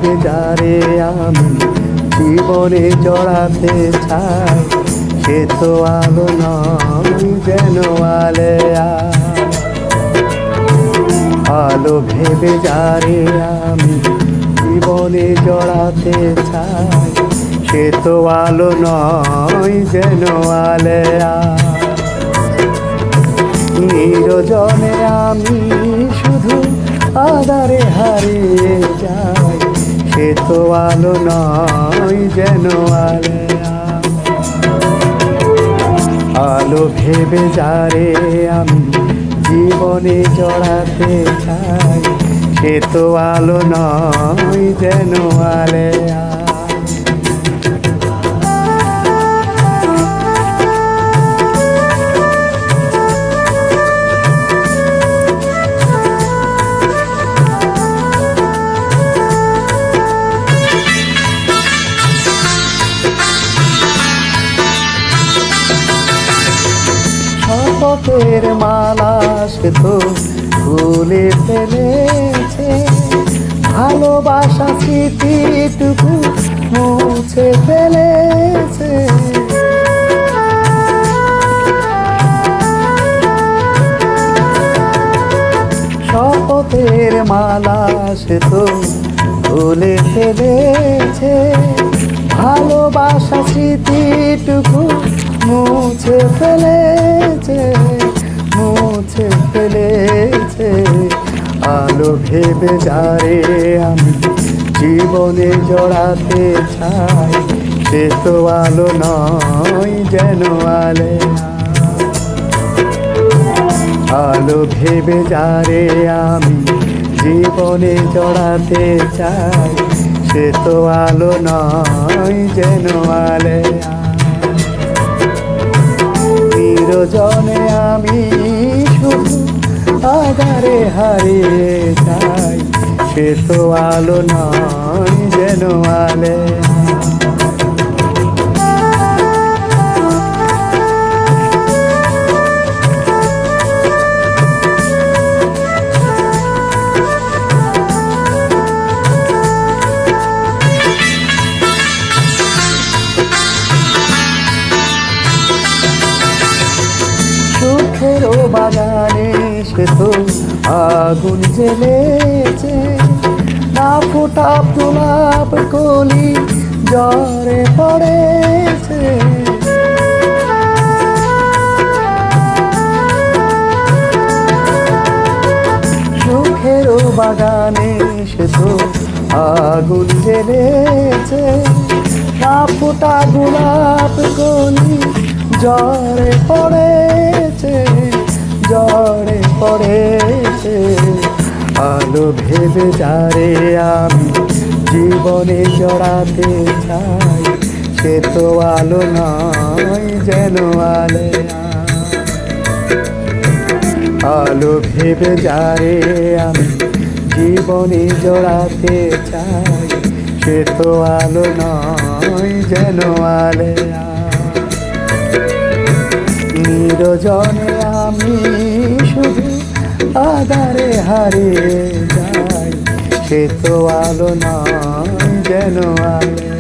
ভেবে যারে আমি জীবনে জড়াতে চাই, সে তো আলো নয় যেন আলেয়া। আলো ভেবে যারে আমি জীবনে জড়াতে চাই, সে তো আলো নয় যেন আলেয়া। নিরজনে আমি শুধু আধারে হারিয়ে যাই, সে তো আলো নয় যেন আলেয়া। আলো ভেবে যারে আমি জীবনে জড়াতে চাই, সে তো আলো নয় যেন আলেয়া। শপথের মালা সে তো খুলে ফেলেছে, ভালোবাসা স্মৃতিটুকু মুছে ফেলেছে। শপথের মালা সে তো খুলে ফেলেছে, ভালোবাসা স্মৃতিটুকু মুছে ফেলেছে, মুছে ফেলেছে। আলো ভেবে যারে আমি জীবনে জড়াতে চাই, সে তো আলো নয় যেন আলেয়া। আলো ভেবে যারে আমি জীবনে জড়াতে চাই, সে তো আলো নয় যেন আলেয়া। নিরজনে আমি শুধু আধারে হারিয়ে যাই, সে তো আলো নয় যেন আলেয়া। সুখেরও বাগানে সে তো আগুন জ্বেলেছে, না ফোটা গোলাপ কলি জ্বরে পড়েছে। সুখেরও বাগানে সে তো আগুন জ্বেলেছে, না ফোটা গোলাপ কলি জ্বরে পড়েছে, জ্বরে পড়েছে। আলো ভেবে যারে আমি জীবনে জড়াতে চাই, সে তো আলো নয় যেন আলেয়া। আলো ভেবে যারে আমি জীবনে জড়াতে চাই, সে তো আলো নয় যেন আলেয়া। নিরজনে আমি শুধু আধারে হারিয়ে যাই, সে তো আলো নয় যেন আলেয়া।